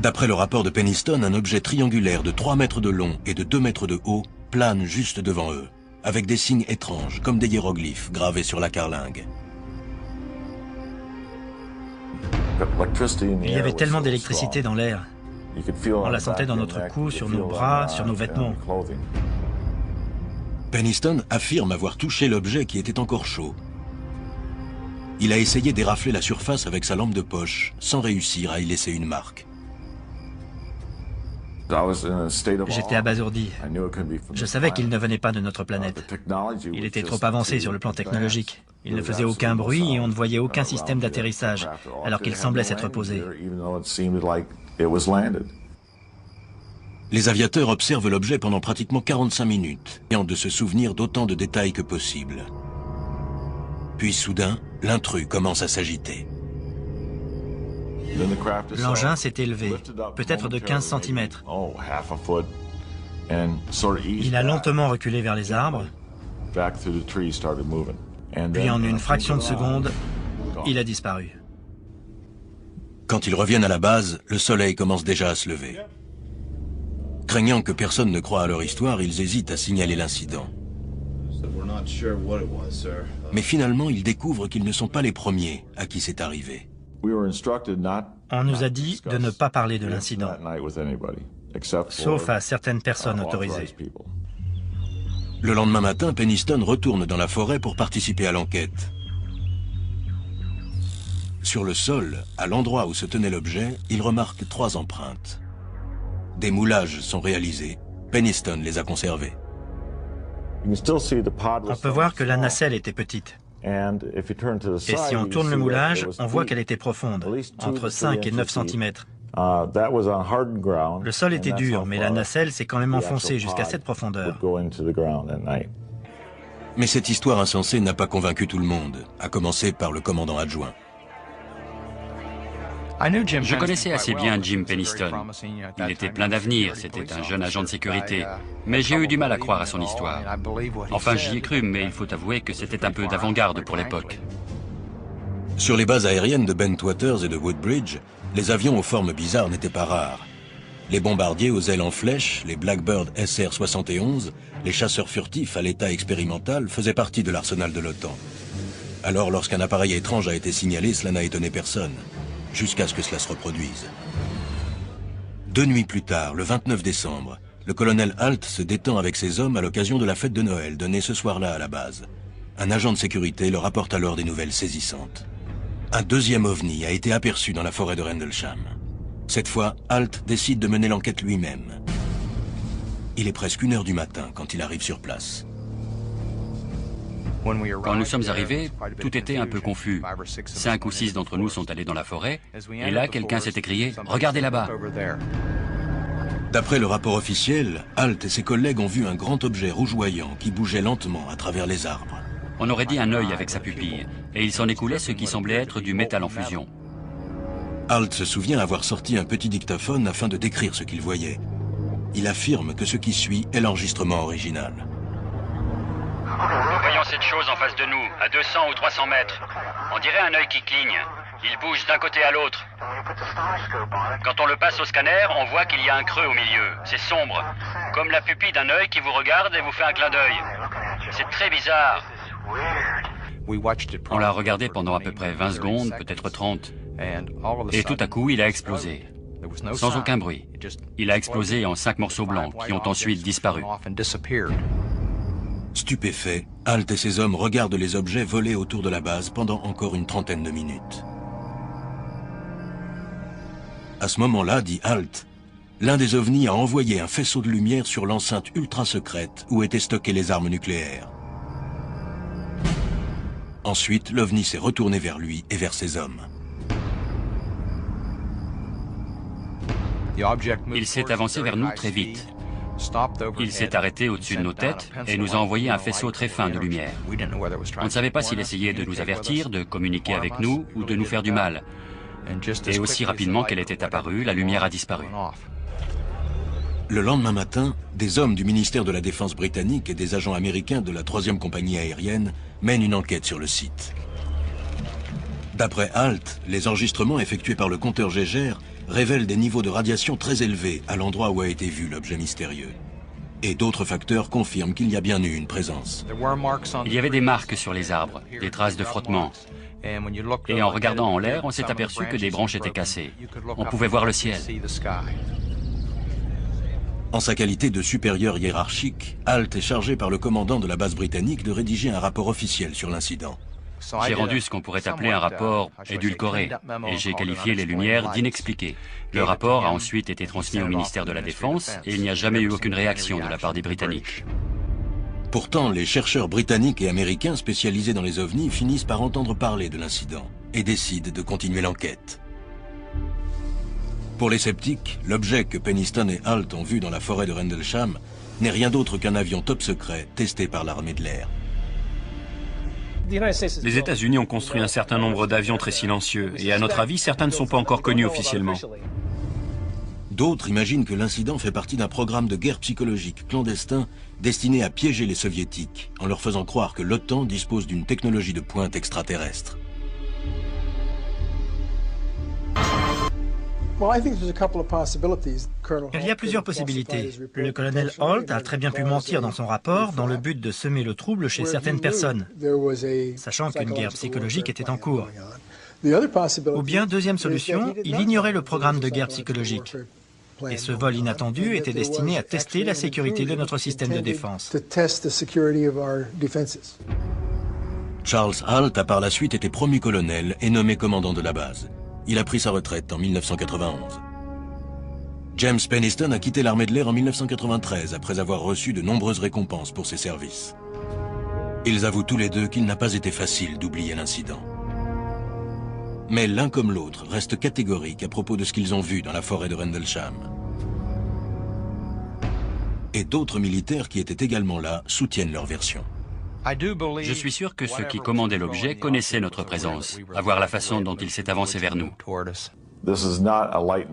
D'après le rapport de Penniston, un objet triangulaire de 3 mètres de long et de 2 mètres de haut plane juste devant eux, avec des signes étranges, comme des hiéroglyphes gravés sur la carlingue. Il y avait tellement d'électricité dans l'air. On la sentait dans notre cou, sur nos bras, sur nos vêtements. Penniston affirme avoir touché l'objet qui était encore chaud. Il a essayé d'érafler la surface avec sa lampe de poche, sans réussir à y laisser une marque. J'étais abasourdi. Je savais qu'il ne venait pas de notre planète. Il était trop avancé sur le plan technologique. Il ne faisait aucun bruit et on ne voyait aucun système d'atterrissage, alors qu'il semblait s'être posé. Les aviateurs observent l'objet pendant pratiquement 45 minutes, ayant de se souvenir d'autant de détails que possible. Puis soudain, l'intrus commence à s'agiter. L'engin s'est élevé, peut-être de 15 cm. Il a lentement reculé vers les arbres, puis en une fraction de seconde, il a disparu. Quand ils reviennent à la base, le soleil commence déjà à se lever. Craignant que personne ne croie à leur histoire, ils hésitent à signaler l'incident. Mais finalement, ils découvrent qu'ils ne sont pas les premiers à qui c'est arrivé. On nous a dit de ne pas parler de l'incident, sauf à certaines personnes autorisées. Le lendemain matin, Penniston retourne dans la forêt pour participer à l'enquête. Sur le sol, à l'endroit où se tenait l'objet, il remarque 3 empreintes. Des moulages sont réalisés. Penniston les a conservés. On peut voir que la nacelle était petite. Et si on tourne le moulage, on voit qu'elle était profonde, entre 5 et 9 cm. Le sol était dur, mais la nacelle s'est quand même enfoncée jusqu'à cette profondeur. Mais cette histoire insensée n'a pas convaincu tout le monde, à commencer par le commandant adjoint. Je connaissais assez bien Jim Penniston. Il était plein d'avenir, c'était un jeune agent de sécurité. Mais j'ai eu du mal à croire à son histoire. Enfin, j'y ai cru, mais il faut avouer que c'était un peu d'avant-garde pour l'époque. Sur les bases aériennes de Bentwaters et de Woodbridge, les avions aux formes bizarres n'étaient pas rares. Les bombardiers aux ailes en flèche, les Blackbird SR-71, les chasseurs furtifs à l'état expérimental faisaient partie de l'arsenal de l'OTAN. Alors, lorsqu'un appareil étrange a été signalé, cela n'a étonné personne, jusqu'à ce que cela se reproduise. 2 nuits plus tard, le 29 décembre, le colonel Halt se détend avec ses hommes à l'occasion de la fête de Noël donnée ce soir-là à la base. Un agent de sécurité leur apporte alors des nouvelles saisissantes. Un deuxième ovni a été aperçu dans la forêt de Rendlesham. Cette fois, Halt décide de mener l'enquête lui-même. Il est presque 1 heure du matin quand il arrive sur place. Quand nous sommes arrivés, tout était un peu confus. 5 ou 6 d'entre nous sont allés dans la forêt, et là, quelqu'un s'est écrié « Regardez là-bas !» D'après le rapport officiel, Halt et ses collègues ont vu un grand objet rougeoyant qui bougeait lentement à travers les arbres. On aurait dit un œil avec sa pupille, et il s'en écoulait ce qui semblait être du métal en fusion. Halt se souvient avoir sorti un petit dictaphone afin de décrire ce qu'il voyait. Il affirme que ce qui suit est l'enregistrement original. Nous voyons cette chose en face de nous, à 200 ou 300 mètres. On dirait un œil qui cligne. Il bouge d'un côté à l'autre. Quand on le passe au scanner, on voit qu'il y a un creux au milieu. C'est sombre, comme la pupille d'un œil qui vous regarde et vous fait un clin d'œil. C'est très bizarre. On l'a regardé pendant à peu près 20 secondes, peut-être 30. Et tout à coup, il a explosé. Sans aucun bruit. Il a explosé en 5 morceaux blancs qui ont ensuite disparu. Stupéfait, Halt et ses hommes regardent les objets voler autour de la base pendant encore une trentaine de minutes. À ce moment-là, dit Halt, l'un des ovnis a envoyé un faisceau de lumière sur l'enceinte ultra secrète où étaient stockées les armes nucléaires. Ensuite, l'ovni s'est retourné vers lui et vers ses hommes. Il s'est avancé vers nous très vite. Il s'est arrêté au-dessus de nos têtes et nous a envoyé un faisceau très fin de lumière. On ne savait pas s'il essayait de nous avertir, de communiquer avec nous ou de nous faire du mal. Et aussi rapidement qu'elle était apparue, la lumière a disparu. Le lendemain matin, des hommes du ministère de la Défense britannique et des agents américains de la 3e compagnie aérienne mènent une enquête sur le site. D'après Halt, les enregistrements effectués par le compteur Geiger révèlent des niveaux de radiation très élevés à l'endroit où a été vu l'objet mystérieux. Et d'autres facteurs confirment qu'il y a bien eu une présence. Il y avait des marques sur les arbres, des traces de frottement. Et en regardant en l'air, on s'est aperçu que des branches étaient cassées. On pouvait voir le ciel. En sa qualité de supérieur hiérarchique, Halt est chargé par le commandant de la base britannique de rédiger un rapport officiel sur l'incident. J'ai rendu ce qu'on pourrait appeler un rapport édulcoré, et j'ai qualifié les lumières d'inexpliquées. Le rapport a ensuite été transmis au ministère de la Défense, et il n'y a jamais eu aucune réaction de la part des Britanniques. Pourtant, les chercheurs britanniques et américains spécialisés dans les ovnis finissent par entendre parler de l'incident et décident de continuer l'enquête. Pour les sceptiques, l'objet que Penniston et Halt ont vu dans la forêt de Rendlesham n'est rien d'autre qu'un avion top secret testé par l'armée de l'air. Les États-Unis ont construit un certain nombre d'avions très silencieux, et à notre avis, certains ne sont pas encore connus officiellement. D'autres imaginent que l'incident fait partie d'un programme de guerre psychologique clandestin destiné à piéger les soviétiques en leur faisant croire que l'OTAN dispose d'une technologie de pointe extraterrestre. Il y a plusieurs possibilités. Le colonel Halt a très bien pu mentir dans son rapport dans le but de semer le trouble chez certaines personnes, sachant qu'une guerre psychologique était en cours. Ou bien, deuxième solution, il ignorait le programme de guerre psychologique. Et ce vol inattendu était destiné à tester la sécurité de notre système de défense. Charles Halt a par la suite été promu colonel et nommé commandant de la base. Il a pris sa retraite en 1991. James Penniston a quitté l'armée de l'air en 1993 après avoir reçu de nombreuses récompenses pour ses services. Ils avouent tous les deux qu'il n'a pas été facile d'oublier l'incident. Mais l'un comme l'autre reste catégorique à propos de ce qu'ils ont vu dans la forêt de Rendlesham. Et d'autres militaires qui étaient également là soutiennent leur version. Je suis sûr que ceux qui commandaient l'objet connaissaient notre présence, à voir la façon dont il s'est avancé vers nous.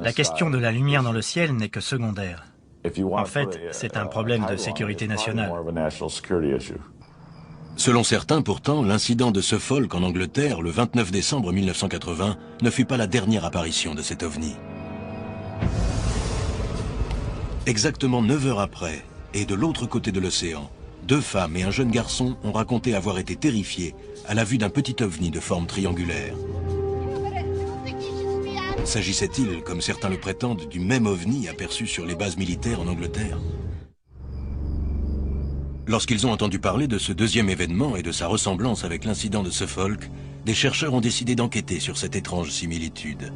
La question de la lumière dans le ciel n'est que secondaire. En fait, c'est un problème de sécurité nationale. Selon certains, pourtant, l'incident de Suffolk en Angleterre, le 29 décembre 1980, ne fut pas la dernière apparition de cet ovni. Exactement 9 heures après, et de l'autre côté de l'océan, 2 femmes et un jeune garçon ont raconté avoir été terrifiés à la vue d'un petit ovni de forme triangulaire. S'agissait-il, comme certains le prétendent, du même ovni aperçu sur les bases militaires en Angleterre? Lorsqu'ils ont entendu parler de ce deuxième événement et de sa ressemblance avec l'incident de Suffolk, des chercheurs ont décidé d'enquêter sur cette étrange similitude.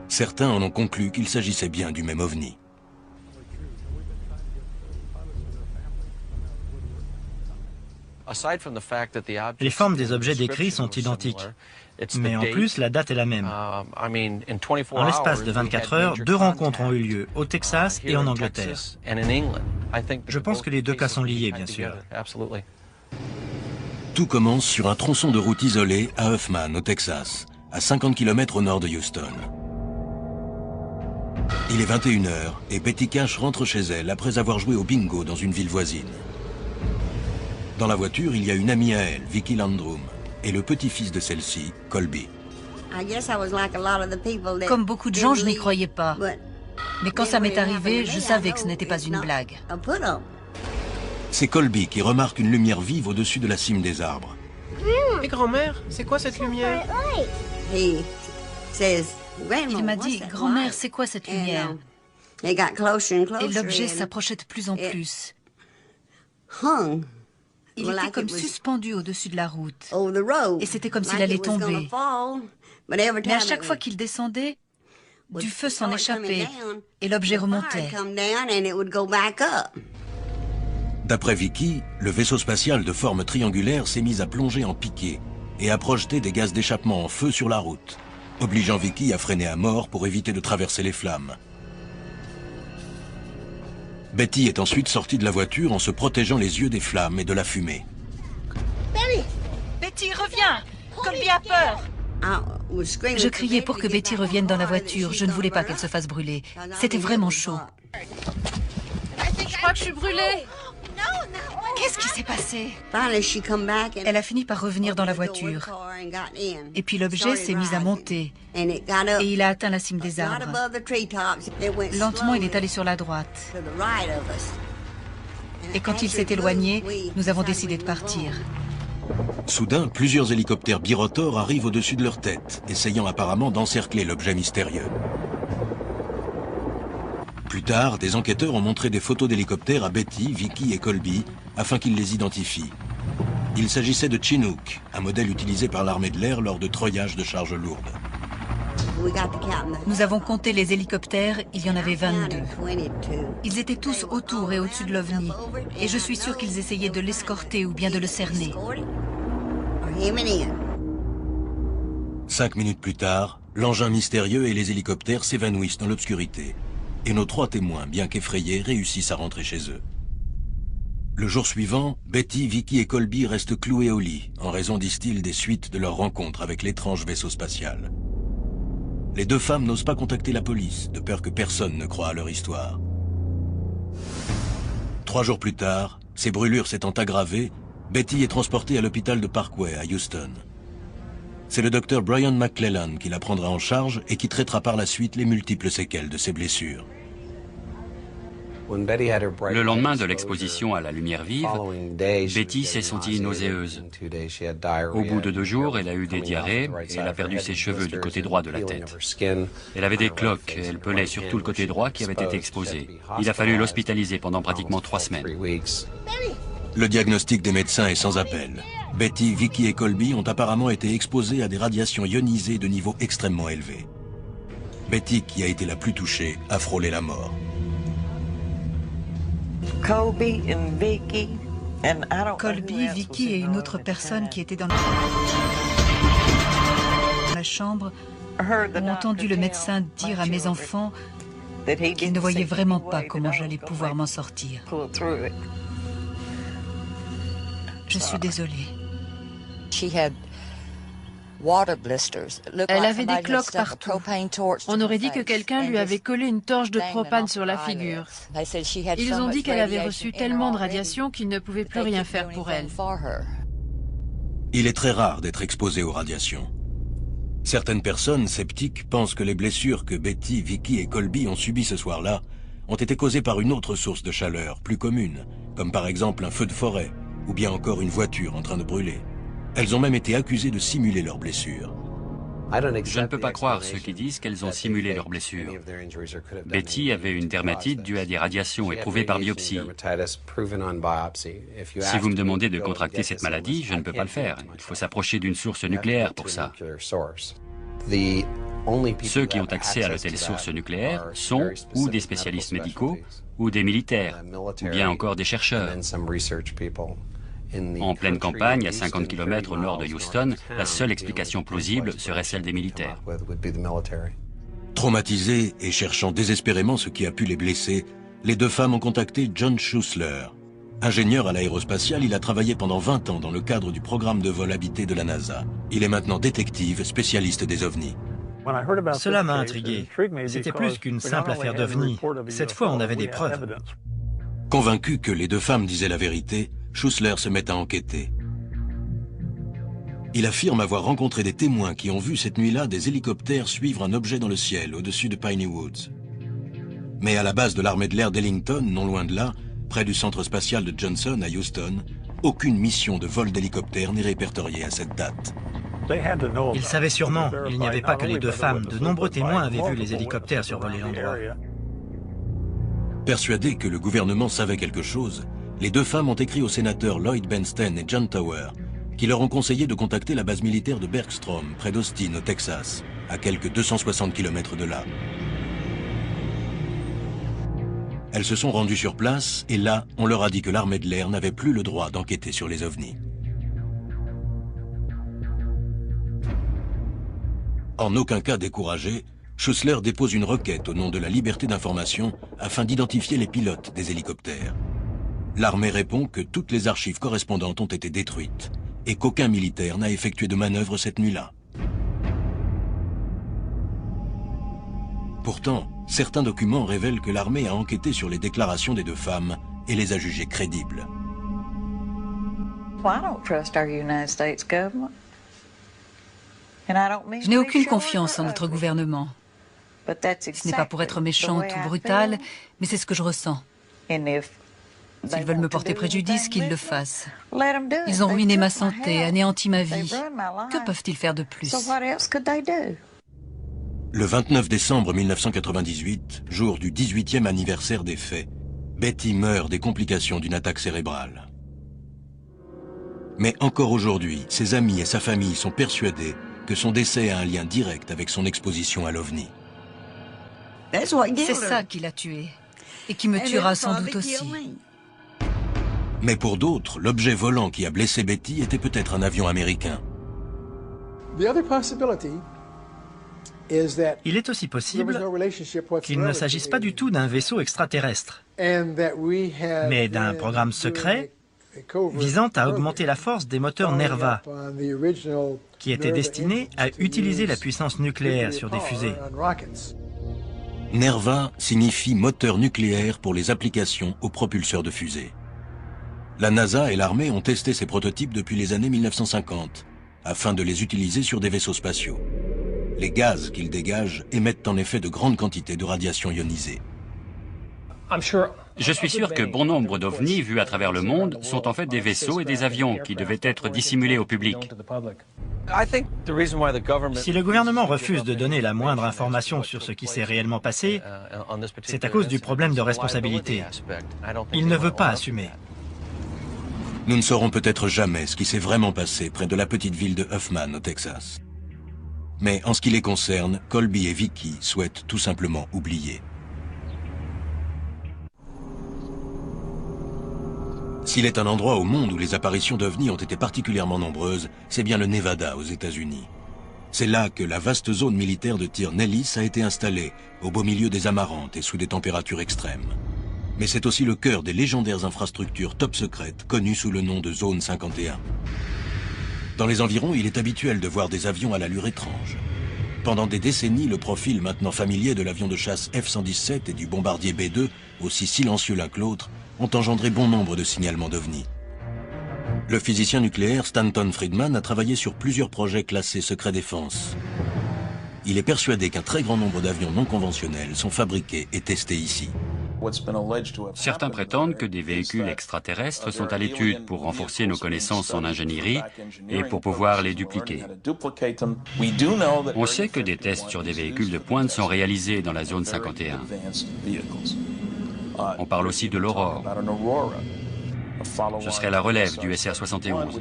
Certains en ont conclu qu'il s'agissait bien du même ovni. Les formes des objets décrits sont identiques, mais en plus, la date est la même. En l'espace de 24 heures, 2 rencontres ont eu lieu, au Texas et en Angleterre. Je pense que les 2 cas sont liés, bien sûr. Tout commence sur un tronçon de route isolé à Huffman, au Texas, à 50 km au nord de Houston. Il est 21 h et Betty Cash rentre chez elle après avoir joué au bingo dans une ville voisine. Dans la voiture, il y a une amie à elle, Vicky Landrum, et le petit-fils de celle-ci, Colby. Comme beaucoup de gens, je n'y croyais pas. Mais quand ça m'est arrivé, je savais que ce n'était pas une blague. C'est Colby qui remarque une lumière vive au-dessus de la cime des arbres. Et grand-mère, c'est quoi cette lumière? Il m'a dit, grand-mère, c'est quoi cette lumière? Et l'objet s'approchait de plus en plus. Il était comme suspendu au-dessus de la route. Et c'était comme s'il allait tomber. Mais à chaque fois qu'il descendait, du feu s'en échappait et l'objet remontait. D'après Vicky, le vaisseau spatial de forme triangulaire s'est mis à plonger en piqué et à projeter des gaz d'échappement en feu sur la route, obligeant Vicky à freiner à mort pour éviter de traverser les flammes. Betty est ensuite sortie de la voiture en se protégeant les yeux des flammes et de la fumée. Betty, reviens! Colby a peur! Je criais pour que Betty revienne dans la voiture. Je ne voulais pas qu'elle se fasse brûler. C'était vraiment chaud. Je crois que je suis brûlée. Qu'est-ce qui s'est passé? Elle a fini par revenir dans la voiture. Et puis l'objet s'est mis à monter. Et il a atteint la cime des arbres. Lentement, il est allé sur la droite. Et quand il s'est éloigné, nous avons décidé de partir. Soudain, plusieurs hélicoptères birotors arrivent au-dessus de leur tête, essayant apparemment d'encercler l'objet mystérieux. Plus tard, des enquêteurs ont montré des photos d'hélicoptères à Betty, Vicky et Colby, afin qu'ils les identifient. Il s'agissait de Chinook, un modèle utilisé par l'armée de l'air lors de treuillages de charges lourdes. Nous avons compté les hélicoptères, il y en avait 22. Ils étaient tous autour et au-dessus de l'OVNI, et je suis sûr qu'ils essayaient de l'escorter ou bien de le cerner. 5 minutes plus tard, l'engin mystérieux et les hélicoptères s'évanouissent dans l'obscurité. Et nos 3 témoins, bien qu'effrayés, réussissent à rentrer chez eux. Le jour suivant, Betty, Vicky et Colby restent cloués au lit, en raison, disent-ils, des suites de leur rencontre avec l'étrange vaisseau spatial. Les 2 femmes n'osent pas contacter la police, de peur que personne ne croie à leur histoire. 3 jours plus tard, ses brûlures s'étant aggravées, Betty est transportée à l'hôpital de Parkway, à Houston. C'est le docteur Brian McClellan qui la prendra en charge et qui traitera par la suite les multiples séquelles de ses blessures. Le lendemain de l'exposition à la lumière vive, Betty s'est sentie nauséeuse. Au bout de 2 jours, elle a eu des diarrhées et elle a perdu ses cheveux du côté droit de la tête. Elle avait des cloques et elle pelait sur tout le côté droit qui avait été exposé. Il a fallu l'hospitaliser pendant pratiquement 3 semaines. Le diagnostic des médecins est sans appel. Betty, Vicky et Colby ont apparemment été exposés à des radiations ionisées de niveau extrêmement élevé. Betty, qui a été la plus touchée, a frôlé la mort. Colby, Vicky et une autre personne qui était dans la chambre ont entendu le médecin dire à mes enfants qu'il ne voyait vraiment pas comment j'allais pouvoir m'en sortir. Je suis désolée. Elle avait des cloques partout. On aurait dit que quelqu'un lui avait collé une torche de propane sur la figure. Ils ont dit qu'elle avait reçu tellement de radiation qu'ils ne pouvaient plus rien faire pour elle. Il est très rare d'être exposé aux radiations. Certaines personnes sceptiques pensent que les blessures que Betty, Vicky et Colby ont subies ce soir-là ont été causées par une autre source de chaleur, plus commune, comme par exemple un feu de forêt, ou bien encore une voiture en train de brûler. Elles ont même été accusées de simuler leurs blessures. Je ne peux pas croire ceux qui disent qu'elles ont simulé leurs blessures. Betty avait une dermatite due à des radiations éprouvées par biopsie. Si vous me demandez de contracter cette maladie, je ne peux pas le faire. Il faut s'approcher d'une source nucléaire pour ça. Ceux qui ont accès à de telles sources nucléaires sont ou des spécialistes médicaux, ou des militaires, ou bien encore des chercheurs. En pleine campagne, à 50 km au nord de Houston, la seule explication plausible serait celle des militaires. Traumatisés et cherchant désespérément ce qui a pu les blesser, les 2 femmes ont contacté John Schuessler. Ingénieur à l'aérospatiale, il a travaillé pendant 20 ans dans le cadre du programme de vol habité de la NASA. Il est maintenant détective, spécialiste des ovnis. Cela m'a intrigué. C'était plus qu'une simple affaire d'ovnis. Cette fois, on avait des preuves. Convaincu que les 2 femmes disaient la vérité, Schuessler se met à enquêter. Il affirme avoir rencontré des témoins qui ont vu cette nuit-là des hélicoptères suivre un objet dans le ciel au-dessus de Piney Woods. Mais à la base de l'armée de l'air d'Ellington, non loin de là, près du centre spatial de Johnson à Houston, aucune mission de vol d'hélicoptère n'est répertoriée à cette date. Ils savaient sûrement. Il n'y avait pas que les 2 femmes. De nombreux témoins avaient vu les hélicoptères survoler l'endroit. Persuadés que le gouvernement savait quelque chose, les 2 femmes ont écrit aux sénateurs Lloyd Bernstein et John Tower, qui leur ont conseillé de contacter la base militaire de Bergstrom, près d'Austin, au Texas, à quelques 260 km de là. Elles se sont rendues sur place, et là, on leur a dit que l'armée de l'air n'avait plus le droit d'enquêter sur les ovnis. En aucun cas découragé, Schuessler dépose une requête au nom de la liberté d'information afin d'identifier les pilotes des hélicoptères. L'armée répond que toutes les archives correspondantes ont été détruites et qu'aucun militaire n'a effectué de manœuvre cette nuit-là. Pourtant, certains documents révèlent que l'armée a enquêté sur les déclarations des 2 femmes et les a jugés crédibles. Je n'ai aucune confiance en notre gouvernement. Ce n'est pas pour être méchante ou brutale, mais c'est ce que je ressens. S'ils veulent me porter préjudice, qu'ils le fassent. Ils ont ruiné ma santé, anéanti ma vie. Que peuvent-ils faire de plus? Le 29 décembre 1998, jour du 18e anniversaire des faits, Betty meurt des complications d'une attaque cérébrale. Mais encore aujourd'hui, ses amis et sa famille sont persuadés que son décès a un lien direct avec son exposition à l'OVNI. C'est ça qui l'a tué, et qui me tuera sans doute aussi. Mais pour d'autres, l'objet volant qui a blessé Betty était peut-être un avion américain. Il est aussi possible qu'il ne s'agisse pas du tout d'un vaisseau extraterrestre, mais d'un programme secret visant à augmenter la force des moteurs Nerva, qui étaient destinés à utiliser la puissance nucléaire sur des fusées. Nerva signifie moteur nucléaire pour les applications aux propulseurs de fusées. La NASA et l'armée ont testé ces prototypes depuis les années 1950, afin de les utiliser sur des vaisseaux spatiaux. Les gaz qu'ils dégagent émettent en effet de grandes quantités de radiation ionisée. Je suis sûr que bon nombre d'ovnis vus à travers le monde sont en fait des vaisseaux et des avions qui devaient être dissimulés au public. Si le gouvernement refuse de donner la moindre information sur ce qui s'est réellement passé, c'est à cause du problème de responsabilité. Il ne veut pas assumer. Nous ne saurons peut-être jamais ce qui s'est vraiment passé près de la petite ville de Huffman, au Texas. Mais en ce qui les concerne, Colby et Vicky souhaitent tout simplement oublier. S'il est un endroit au monde où les apparitions d'OVNI ont été particulièrement nombreuses, c'est bien le Nevada aux États-Unis. C'est là que la vaste zone militaire de tir Nellis a été installée, au beau milieu des Amarantes et sous des températures extrêmes. Mais c'est aussi le cœur des légendaires infrastructures top secrètes, connues sous le nom de Zone 51. Dans les environs, il est habituel de voir des avions à l'allure étrange. Pendant des décennies, le profil maintenant familier de l'avion de chasse F-117 et du bombardier B-2, aussi silencieux l'un que l'autre, ont engendré bon nombre de signalements d'OVNI. Le physicien nucléaire Stanton Friedman a travaillé sur plusieurs projets classés secret défense. Il est persuadé qu'un très grand nombre d'avions non conventionnels sont fabriqués et testés ici. Certains prétendent que des véhicules extraterrestres sont à l'étude pour renforcer nos connaissances en ingénierie et pour pouvoir les dupliquer. On sait que des tests sur des véhicules de pointe sont réalisés dans la zone 51. On parle aussi de l'Aurore. Ce serait la relève du SR-71.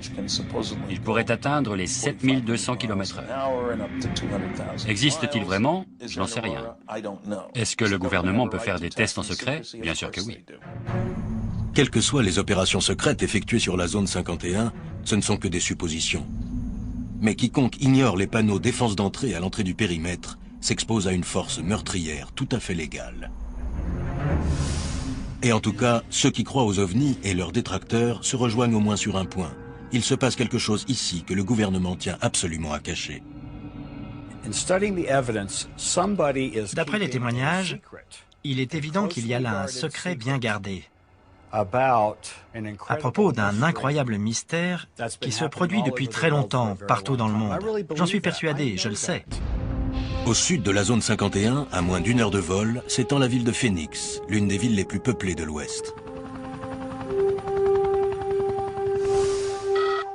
Il pourrait atteindre les 7200 km/h. Existe-t-il vraiment? Je n'en sais rien. Est-ce que le gouvernement peut faire des tests en secret? Bien sûr que oui. Quelles que soient les opérations secrètes effectuées sur la zone 51, ce ne sont que des suppositions. Mais quiconque ignore les panneaux défense d'entrée à l'entrée du périmètre s'expose à une force meurtrière tout à fait légale. Et en tout cas, ceux qui croient aux ovnis et leurs détracteurs se rejoignent au moins sur un point. Il se passe quelque chose ici que le gouvernement tient absolument à cacher. D'après les témoignages, il est évident qu'il y a là un secret bien gardé à propos d'un incroyable mystère qui se produit depuis très longtemps partout dans le monde. J'en suis persuadé, je le sais. Au sud de la zone 51, à moins d'1 heure de vol, s'étend la ville de Phoenix, l'une des villes les plus peuplées de l'Ouest.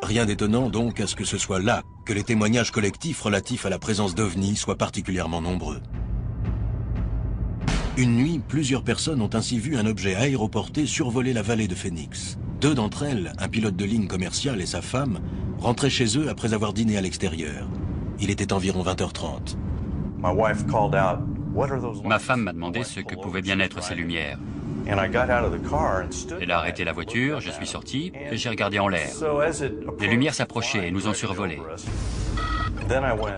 Rien d'étonnant donc à ce que ce soit là que les témoignages collectifs relatifs à la présence d'OVNI soient particulièrement nombreux. Une nuit, plusieurs personnes ont ainsi vu un objet aéroporté survoler la vallée de Phoenix. Deux d'entre elles, un pilote de ligne commerciale et sa femme, rentraient chez eux après avoir dîné à l'extérieur. Il était environ 20h30. Ma femme m'a demandé ce que pouvaient bien être ces lumières. Elle a arrêté la voiture, je suis sorti et j'ai regardé en l'air. Les lumières s'approchaient et nous ont survolés.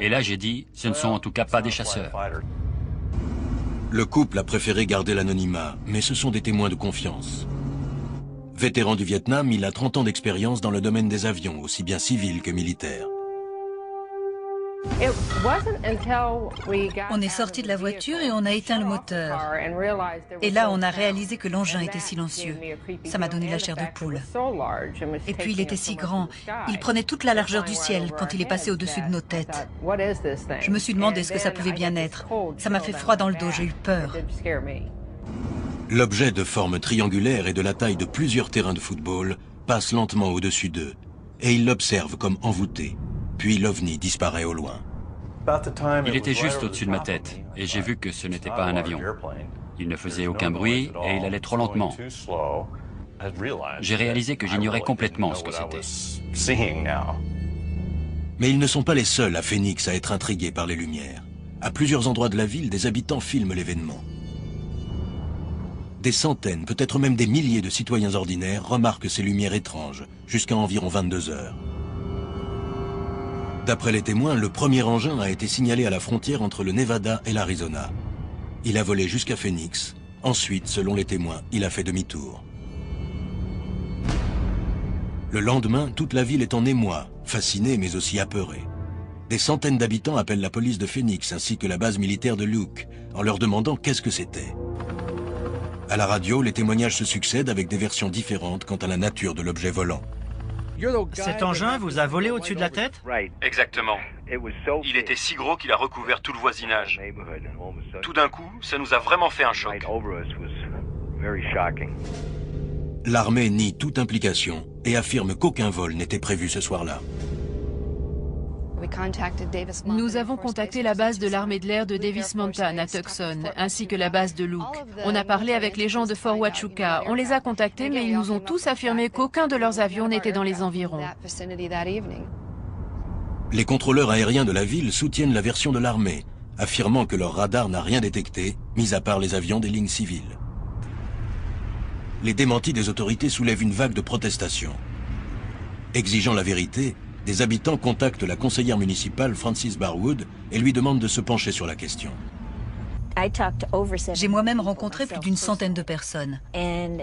Et là j'ai dit, ce ne sont en tout cas pas des chasseurs. Le couple a préféré garder l'anonymat, mais ce sont des témoins de confiance. Vétéran du Vietnam, il a 30 ans d'expérience dans le domaine des avions, aussi bien civils que militaires. On est sorti de la voiture et on a éteint le moteur. Et là, on a réalisé que l'engin était silencieux. Ça m'a donné la chair de poule. Et puis, il était si grand. Il prenait toute la largeur du ciel quand il est passé au-dessus de nos têtes. Je me suis demandé ce que ça pouvait bien être. Ça m'a fait froid dans le dos, j'ai eu peur. L'objet de forme triangulaire et de la taille de plusieurs terrains de football passe lentement au-dessus d'eux, et ils l'observent comme envoûté. Puis l'OVNI disparaît au loin. Il était juste au-dessus de ma tête, et j'ai vu que ce n'était pas un avion. Il ne faisait aucun bruit, et il allait trop lentement. J'ai réalisé que j'ignorais complètement ce que c'était. Mais ils ne sont pas les seuls à Phoenix à être intrigués par les lumières. À plusieurs endroits de la ville, des habitants filment l'événement. Des centaines, peut-être même des milliers de citoyens ordinaires remarquent ces lumières étranges, jusqu'à environ 22 heures. D'après les témoins, le premier engin a été signalé à la frontière entre le Nevada et l'Arizona. Il a volé jusqu'à Phoenix. Ensuite, selon les témoins, il a fait demi-tour. Le lendemain, toute la ville est en émoi, fascinée mais aussi apeurée. Des centaines d'habitants appellent la police de Phoenix ainsi que la base militaire de Luke, en leur demandant qu'est-ce que c'était. À la radio, les témoignages se succèdent avec des versions différentes quant à la nature de l'objet volant. Cet engin vous a volé au-dessus de la tête? Exactement. Il était si gros qu'il a recouvert tout le voisinage. Tout d'un coup, ça nous a vraiment fait un choc. L'armée nie toute implication et affirme qu'aucun vol n'était prévu ce soir-là. Nous avons contacté la base de l'armée de l'air de Davis-Monthan à Tucson, ainsi que la base de Luke. On a parlé avec les gens de Fort Huachuca. On les a contactés, mais ils nous ont tous affirmé qu'aucun de leurs avions n'était dans les environs. Les contrôleurs aériens de la ville soutiennent la version de l'armée, affirmant que leur radar n'a rien détecté, mis à part les avions des lignes civiles. Les démentis des autorités soulèvent une vague de protestations. Exigeant la vérité, des habitants contactent la conseillère municipale Frances Barwood et lui demandent de se pencher sur la question. J'ai moi-même rencontré plus d'une centaine de personnes. Des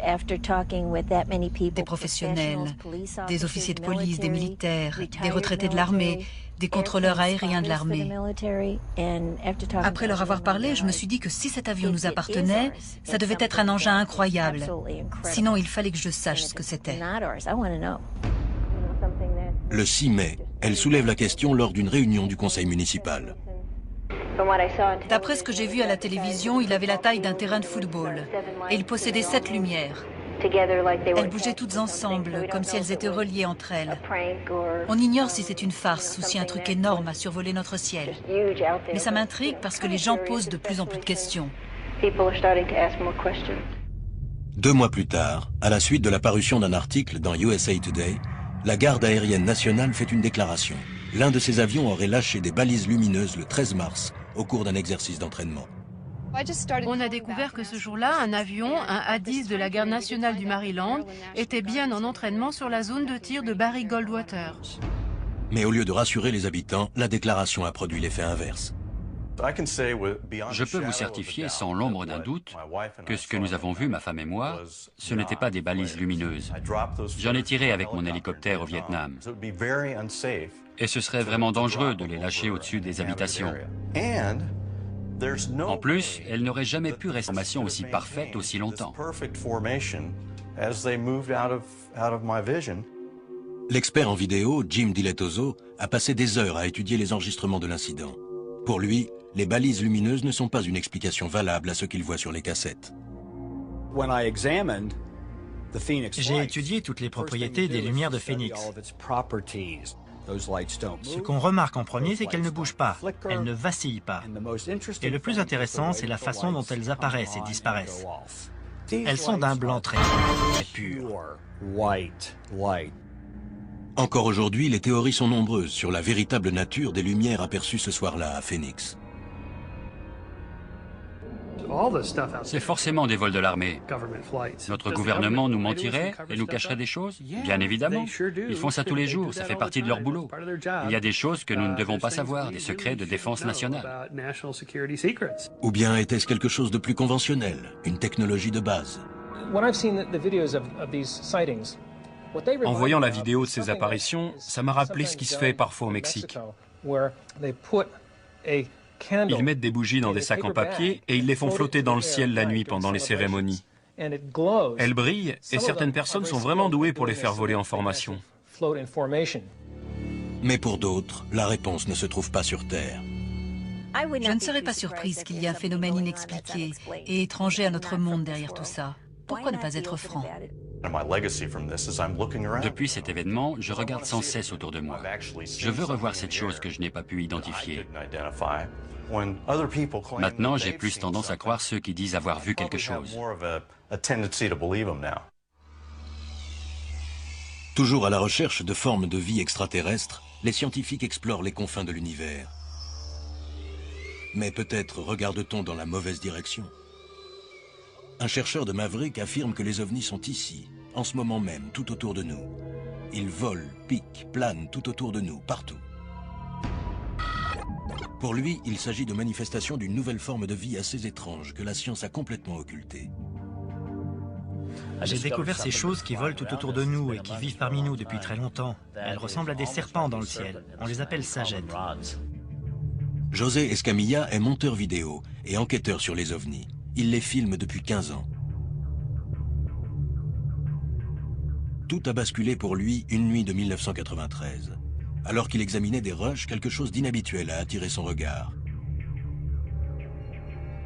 professionnels, des officiers de police, des militaires, des retraités de l'armée, des contrôleurs aériens de l'armée. Après leur avoir parlé, je me suis dit que si cet avion nous appartenait, ça devait être un engin incroyable. Sinon, il fallait que je sache ce que c'était. Le 6 mai, elle soulève la question lors d'une réunion du conseil municipal. D'après ce que j'ai vu à la télévision, il avait la taille d'un terrain de football et il possédait 7 lumières. Elles bougeaient toutes ensemble, comme si elles étaient reliées entre elles. On ignore si c'est une farce ou si un truc énorme a survolé notre ciel. Mais ça m'intrigue parce que les gens posent de plus en plus de questions. 2 mois plus tard, à la suite de la parution d'un article dans USA Today, la garde aérienne nationale fait une déclaration. L'un de ses avions aurait lâché des balises lumineuses le 13 mars au cours d'un exercice d'entraînement. On a découvert que ce jour-là, un avion, un A-10 de la garde nationale du Maryland, était bien en entraînement sur la zone de tir de Barry Goldwater. Mais au lieu de rassurer les habitants, la déclaration a produit l'effet inverse. Je peux vous certifier sans l'ombre d'un doute que ce que nous avons vu, ma femme et moi, ce n'étaient pas des balises lumineuses. J'en ai tiré avec mon hélicoptère au Vietnam. Et ce serait vraiment dangereux de les lâcher au-dessus des habitations. En plus, elles n'auraient jamais pu rester en formation aussi parfaite aussi longtemps. L'expert en vidéo, Jim Dilettoso, a passé des heures à étudier les enregistrements de l'incident. Pour lui, les balises lumineuses ne sont pas une explication valable à ce qu'il voit sur les cassettes. J'ai étudié toutes les propriétés des lumières de Phoenix. Ce qu'on remarque en premier, c'est qu'elles ne bougent pas, elles ne vacillent pas. Et le plus intéressant, c'est la façon dont elles apparaissent et disparaissent. Elles sont d'un blanc très pur. Encore aujourd'hui, les théories sont nombreuses sur la véritable nature des lumières aperçues ce soir-là à Phoenix. C'est forcément des vols de l'armée. Notre gouvernement nous mentirait et nous cacherait des choses? Bien évidemment. Ils font ça tous les jours, ça fait partie de leur boulot. Il y a des choses que nous ne devons pas savoir, des secrets de défense nationale. Ou bien était-ce quelque chose de plus conventionnel, une technologie de base? En voyant la vidéo de ces apparitions, ça m'a rappelé ce qui se fait parfois au Mexique. Ils mettent des bougies dans des sacs en papier et ils les font flotter dans le ciel la nuit pendant les cérémonies. Elles brillent et certaines personnes sont vraiment douées pour les faire voler en formation. Mais pour d'autres, la réponse ne se trouve pas sur Terre. Je ne serais pas surprise qu'il y ait un phénomène inexpliqué et étranger à notre monde derrière tout ça. Pourquoi ne pas être franc? Depuis cet événement, je regarde sans cesse autour de moi. Je veux revoir cette chose que je n'ai pas pu identifier. Maintenant, j'ai plus tendance à croire ceux qui disent avoir vu quelque chose. Toujours à la recherche de formes de vie extraterrestres, les scientifiques explorent les confins de l'univers. Mais peut-être regarde-t-on dans la mauvaise direction. Un chercheur de Maverick affirme que les ovnis sont ici, en ce moment même, tout autour de nous. Ils volent, piquent, planent tout autour de nous, partout. Pour lui, il s'agit de manifestations d'une nouvelle forme de vie assez étrange que la science a complètement occultée. J'ai découvert ces choses qui volent tout autour de nous et qui vivent parmi nous depuis très longtemps. Elles ressemblent à des serpents dans le ciel. On les appelle sagettes. José Escamilla est monteur vidéo et enquêteur sur les ovnis. Il les filme depuis 15 ans. Tout a basculé pour lui une nuit de 1993. Alors qu'il examinait des rushs, quelque chose d'inhabituel a attiré son regard.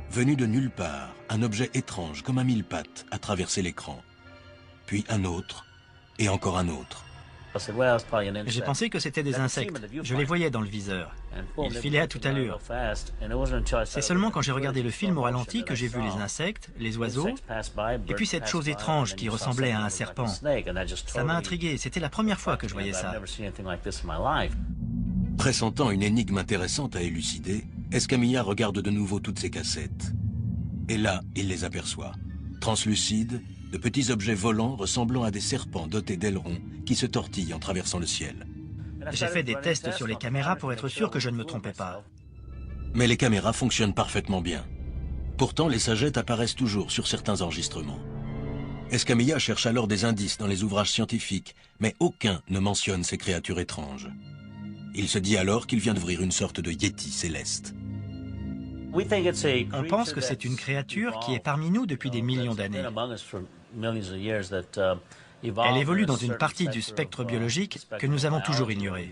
Venu de nulle part, un objet étrange comme un mille-pattes a traversé l'écran. Puis un autre, et encore un autre. J'ai pensé que c'était des insectes. Je les voyais dans le viseur. Ils filaient à toute allure. C'est seulement quand j'ai regardé le film au ralenti que j'ai vu les insectes, les oiseaux, et puis cette chose étrange qui ressemblait à un serpent. Ça m'a intrigué. C'était la première fois que je voyais ça. Pressentant une énigme intéressante à élucider, Escamilla regarde de nouveau toutes ses cassettes. Et là, il les aperçoit. Translucides, de petits objets volants ressemblant à des serpents dotés d'ailerons qui se tortillent en traversant le ciel. J'ai fait des tests sur les caméras pour être sûr que je ne me trompais pas. Mais les caméras fonctionnent parfaitement bien. Pourtant, les sagettes apparaissent toujours sur certains enregistrements. Escamilla cherche alors des indices dans les ouvrages scientifiques, mais aucun ne mentionne ces créatures étranges. Il se dit alors qu'il vient d'ouvrir une sorte de yéti céleste. On pense que c'est une créature qui est parmi nous depuis des millions d'années. Elle évolue dans une partie du spectre biologique que nous avons toujours ignorée.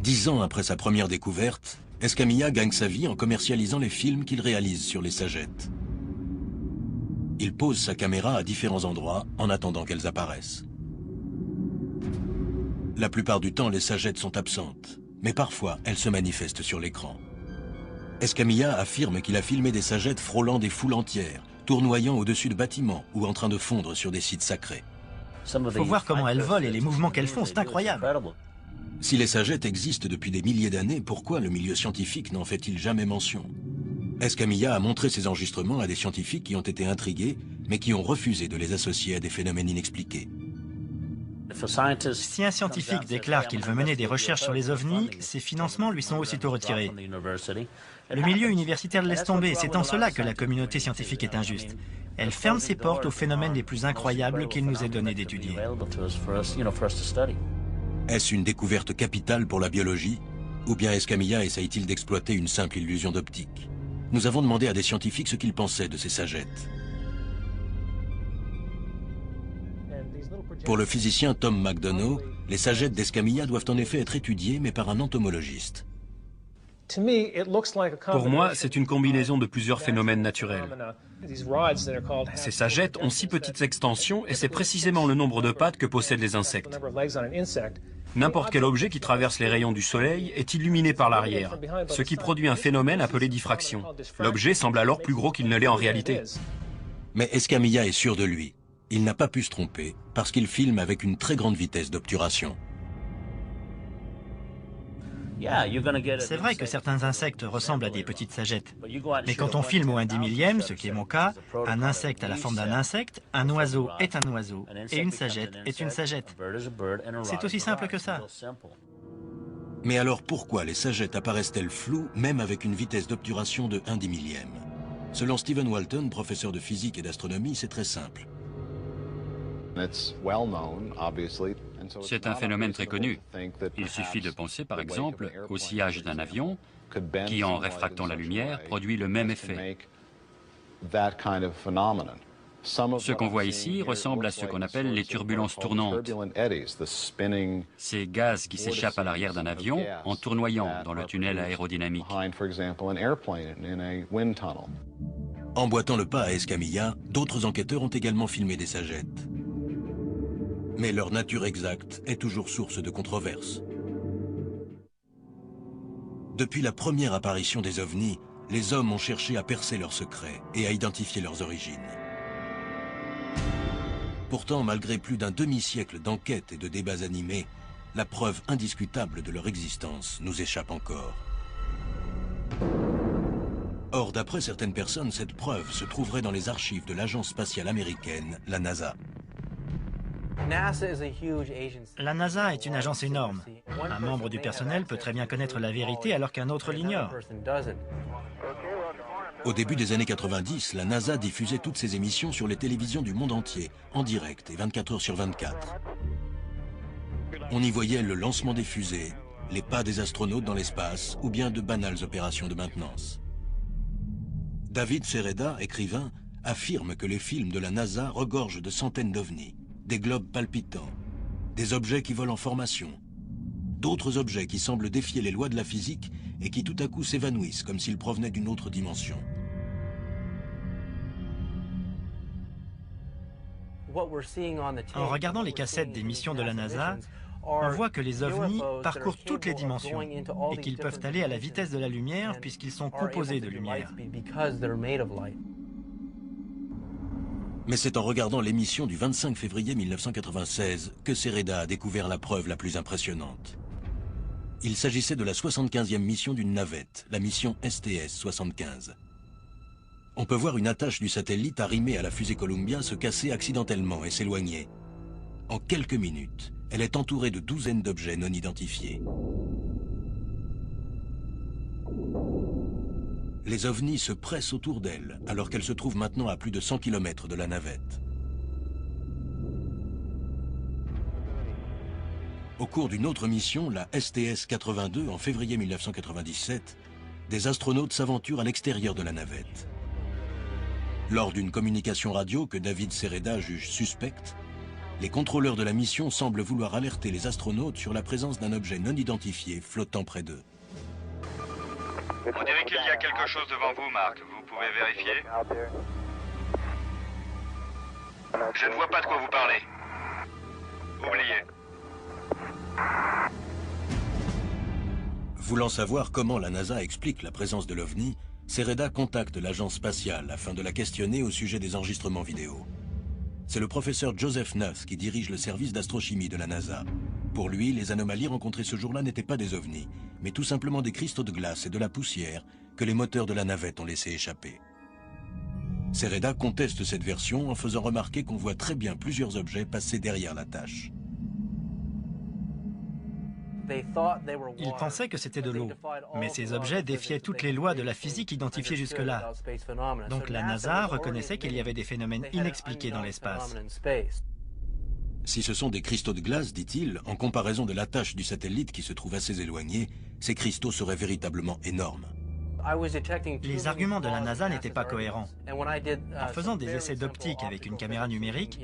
10 ans après sa première découverte, Escamilla gagne sa vie en commercialisant les films qu'il réalise sur les sagettes. Il pose sa caméra à différents endroits en attendant qu'elles apparaissent. La plupart du temps, les sagettes sont absentes, mais parfois elles se manifestent sur l'écran. Escamilla affirme qu'il a filmé des sagettes frôlant des foules entières, tournoyant au-dessus de bâtiments ou en train de fondre sur des sites sacrés. Faut voir comment elles volent et les mouvements qu'elles font, c'est incroyable. Si les sagettes existent depuis des milliers d'années, pourquoi le milieu scientifique n'en fait-il jamais mention? Escamilla a montré ces enregistrements à des scientifiques qui ont été intrigués, mais qui ont refusé de les associer à des phénomènes inexpliqués. Si un scientifique déclare qu'il veut mener des recherches sur les ovnis, ses financements lui sont aussitôt retirés. Le milieu universitaire laisse tomber, c'est en cela que la communauté scientifique est injuste. Elle ferme ses portes aux phénomènes les plus incroyables qu'il nous est donné d'étudier. Est-ce une découverte capitale pour la biologie? Ou bien Escamilla essaye-t-il d'exploiter une simple illusion d'optique? Nous avons demandé à des scientifiques ce qu'ils pensaient de ces sagettes. Pour le physicien Tom McDonough, les sagettes d'Escamilla doivent en effet être étudiées, mais par un entomologiste. Pour moi, c'est une combinaison de plusieurs phénomènes naturels. Ces sagettes ont 6 petites extensions et c'est précisément le nombre de pattes que possèdent les insectes. N'importe quel objet qui traverse les rayons du soleil est illuminé par l'arrière, ce qui produit un phénomène appelé diffraction. L'objet semble alors plus gros qu'il ne l'est en réalité. Mais Escamilla est sûr de lui. Il n'a pas pu se tromper parce qu'il filme avec une très grande vitesse d'obturation. C'est vrai que certains insectes ressemblent à des petites sagettes. Mais quand on filme au 1/10 millième, ce qui est mon cas, un insecte a la forme d'un insecte, un oiseau est un oiseau, et une sagette est une sagette. C'est aussi simple que ça. Mais alors pourquoi les sagettes apparaissent-elles floues, même avec une vitesse d'obturation de 1/10 millième? Selon Stephen Walton, professeur de physique et d'astronomie, c'est très simple. C'est un phénomène très connu. Il suffit de penser, par exemple, au sillage d'un avion qui, en réfractant la lumière, produit le même effet. Ce qu'on voit ici ressemble à ce qu'on appelle les turbulences tournantes. Ces gaz qui s'échappent à l'arrière d'un avion en tournoyant dans le tunnel aérodynamique. Emboîtant le pas à Escamilla, d'autres enquêteurs ont également filmé des sagettes. Mais leur nature exacte est toujours source de controverses. Depuis la première apparition des ovnis, les hommes ont cherché à percer leurs secrets et à identifier leurs origines. Pourtant, malgré plus d'un demi-siècle d'enquêtes et de débats animés, la preuve indiscutable de leur existence nous échappe encore. Or, d'après certaines personnes, cette preuve se trouverait dans les archives de l'agence spatiale américaine, la NASA. La NASA est une agence énorme. Un membre du personnel peut très bien connaître la vérité alors qu'un autre l'ignore. Au début des années 90, la NASA diffusait toutes ses émissions sur les télévisions du monde entier, en direct et 24 heures sur 24. On y voyait le lancement des fusées, les pas des astronautes dans l'espace ou bien de banales opérations de maintenance. David Sereda, écrivain, affirme que les films de la NASA regorgent de centaines d'ovnis, des globes palpitants, des objets qui volent en formation, d'autres objets qui semblent défier les lois de la physique et qui tout à coup s'évanouissent comme s'ils provenaient d'une autre dimension. En regardant les cassettes des missions de la NASA, on voit que les ovnis parcourent toutes les dimensions et qu'ils peuvent aller à la vitesse de la lumière puisqu'ils sont composés de lumière. Mais c'est en regardant l'émission du 25 février 1996 que Sereda a découvert la preuve la plus impressionnante. Il s'agissait de la 75e mission d'une navette, la mission STS-75. On peut voir une attache du satellite arrimée à la fusée Columbia se casser accidentellement et s'éloigner. En quelques minutes, elle est entourée de douzaines d'objets non identifiés. Les ovnis se pressent autour d'elle, alors qu'elle se trouve maintenant à plus de 100 km de la navette. Au cours d'une autre mission, la STS-82, en février 1997, des astronautes s'aventurent à l'extérieur de la navette. Lors d'une communication radio que David Sereda juge suspecte, les contrôleurs de la mission semblent vouloir alerter les astronautes sur la présence d'un objet non identifié flottant près d'eux. On dirait qu'il y a quelque chose devant vous, Mark. Vous pouvez vérifier? Je ne vois pas de quoi vous parlez. Oubliez. Voulant savoir comment la NASA explique la présence de l'OVNI, Sereda contacte l'agence spatiale afin de la questionner au sujet des enregistrements vidéo. C'est le professeur Joseph Nuss qui dirige le service d'astrochimie de la NASA. Pour lui, les anomalies rencontrées ce jour-là n'étaient pas des ovnis, mais tout simplement des cristaux de glace et de la poussière que les moteurs de la navette ont laissé échapper. Sereda conteste cette version en faisant remarquer qu'on voit très bien plusieurs objets passer derrière la tache. Ils pensaient que c'était de l'eau, mais ces objets défiaient toutes les lois de la physique identifiées jusque-là. Donc la NASA reconnaissait qu'il y avait des phénomènes inexpliqués dans l'espace. Si ce sont des cristaux de glace, dit-il, en comparaison de la tache du satellite qui se trouve assez éloignée, ces cristaux seraient véritablement énormes. Les arguments de la NASA n'étaient pas cohérents. En faisant des essais d'optique avec une caméra numérique,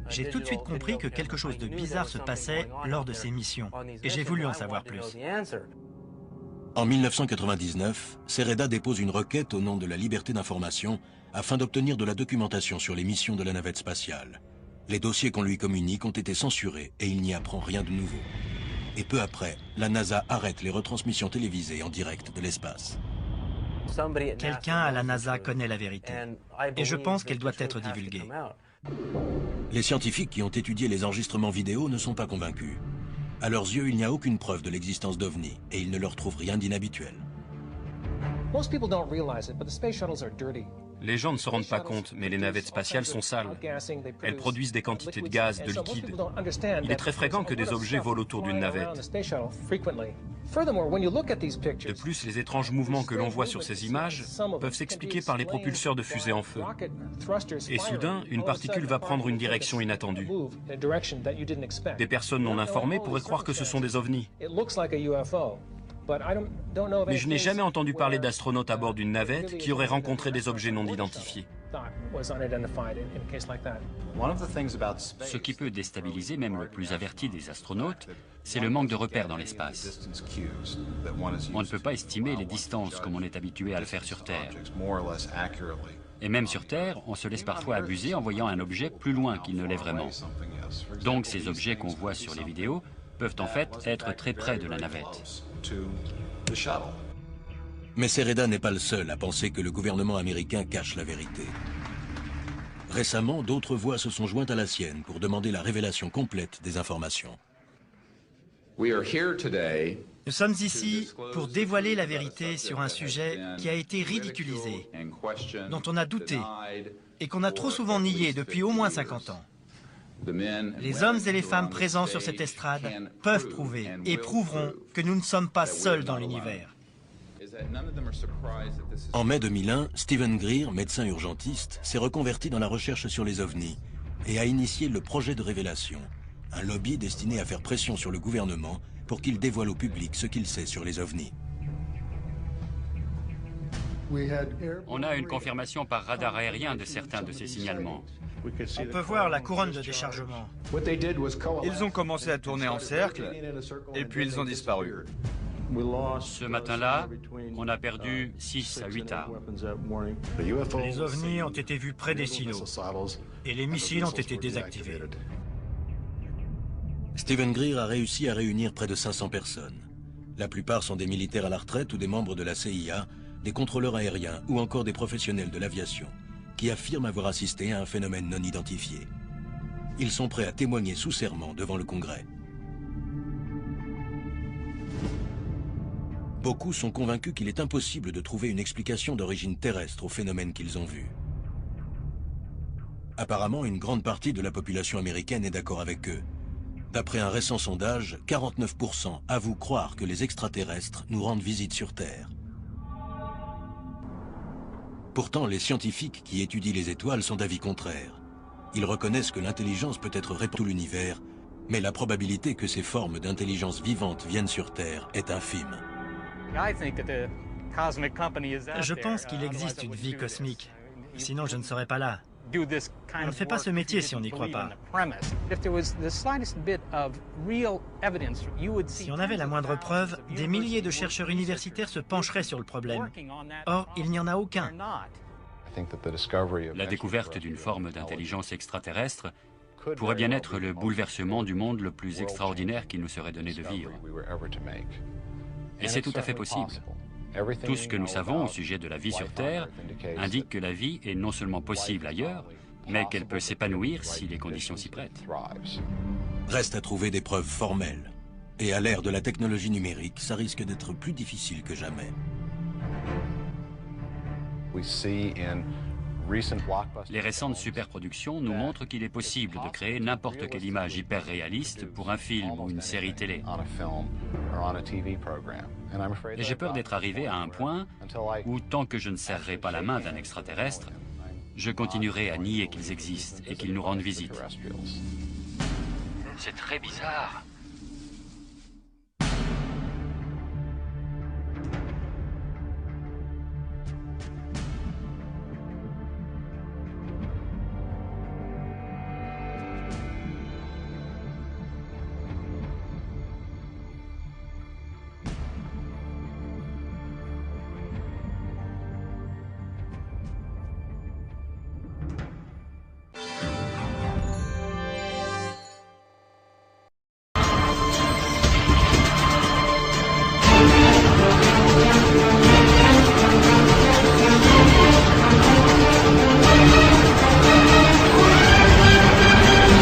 j'ai tout de suite compris que quelque chose de bizarre se passait lors de ces missions, et j'ai voulu en savoir plus. En 1999, Sereda dépose une requête au nom de la liberté d'information afin d'obtenir de la documentation sur les missions de la navette spatiale. Les dossiers qu'on lui communique ont été censurés et il n'y apprend rien de nouveau. Et peu après, la NASA arrête les retransmissions télévisées en direct de l'espace. Quelqu'un à la NASA connaît la vérité, et je pense qu'elle doit être divulguée. Les scientifiques qui ont étudié les enregistrements vidéo ne sont pas convaincus. À leurs yeux, il n'y a aucune preuve de l'existence d'OVNI et ils ne leur trouvent rien d'inhabituel. Les gens ne se rendent pas compte, mais les navettes spatiales sont sales. Elles produisent des quantités de gaz, de liquide. Il est très fréquent que des objets volent autour d'une navette. De plus, les étranges mouvements que l'on voit sur ces images peuvent s'expliquer par les propulseurs de fusées en feu. Et soudain, une particule va prendre une direction inattendue. Des personnes non informées pourraient croire que ce sont des ovnis. Mais je n'ai jamais entendu parler d'astronautes à bord d'une navette qui auraient rencontré des objets non identifiés. Ce qui peut déstabiliser même le plus averti des astronautes, c'est le manque de repères dans l'espace. On ne peut pas estimer les distances comme on est habitué à le faire sur Terre. Et même sur Terre, on se laisse parfois abuser en voyant un objet plus loin qu'il ne l'est vraiment. Donc ces objets qu'on voit sur les vidéos peuvent en fait être très près de la navette. Mais Sereda n'est pas le seul à penser que le gouvernement américain cache la vérité. Récemment, d'autres voix se sont jointes à la sienne pour demander la révélation complète des informations. Nous sommes ici pour dévoiler la vérité sur un sujet qui a été ridiculisé, dont on a douté et qu'on a trop souvent nié depuis au moins 50 ans. Les hommes et les femmes présents sur cette estrade peuvent prouver et prouveront que nous ne sommes pas seuls dans l'univers. En mai 2001, Stephen Greer, médecin urgentiste, s'est reconverti dans la recherche sur les ovnis et a initié le projet de révélation, un lobby destiné à faire pression sur le gouvernement pour qu'il dévoile au public ce qu'il sait sur les ovnis. On a une confirmation par radar aérien de certains de ces signalements. On peut voir la couronne de déchargement. Ils ont commencé à tourner en cercle et puis ils ont disparu. Ce matin-là, on a perdu 6 à 8 armes. Les ovnis ont été vus près des silos et les missiles ont été désactivés. Stephen Greer a réussi à réunir près de 500 personnes. La plupart sont des militaires à la retraite ou des membres de la CIA, des contrôleurs aériens ou encore des professionnels de l'aviation, qui affirment avoir assisté à un phénomène non identifié. Ils sont prêts à témoigner sous serment devant le Congrès. Beaucoup sont convaincus qu'il est impossible de trouver une explication d'origine terrestre au phénomène qu'ils ont vu. Apparemment, une grande partie de la population américaine est d'accord avec eux. D'après un récent sondage, 49% avouent croire que les extraterrestres nous rendent visite sur Terre. Pourtant, les scientifiques qui étudient les étoiles sont d'avis contraire. Ils reconnaissent que l'intelligence peut être répandue dans l'univers, mais la probabilité que ces formes d'intelligence vivante viennent sur Terre est infime. Je pense qu'il existe une vie cosmique, sinon je ne serais pas là. On ne fait pas ce métier si on n'y croit pas. Si on avait la moindre preuve, des milliers de chercheurs universitaires se pencheraient sur le problème. Or, il n'y en a aucun. La découverte d'une forme d'intelligence extraterrestre pourrait bien être le bouleversement du monde le plus extraordinaire qu'il nous serait donné de vivre. Et c'est tout à fait possible. Tout ce que nous savons au sujet de la vie sur Terre indique que la vie est non seulement possible ailleurs, mais qu'elle peut s'épanouir si les conditions s'y prêtent. Reste à trouver des preuves formelles. Et à l'ère de la technologie numérique, ça risque d'être plus difficile que jamais. Les récentes superproductions nous montrent qu'il est possible de créer n'importe quelle image hyper réaliste pour un film ou une série télé. Et j'ai peur d'être arrivé à un point où, tant que je ne serrerai pas la main d'un extraterrestre, je continuerai à nier qu'ils existent et qu'ils nous rendent visite. C'est très bizarre.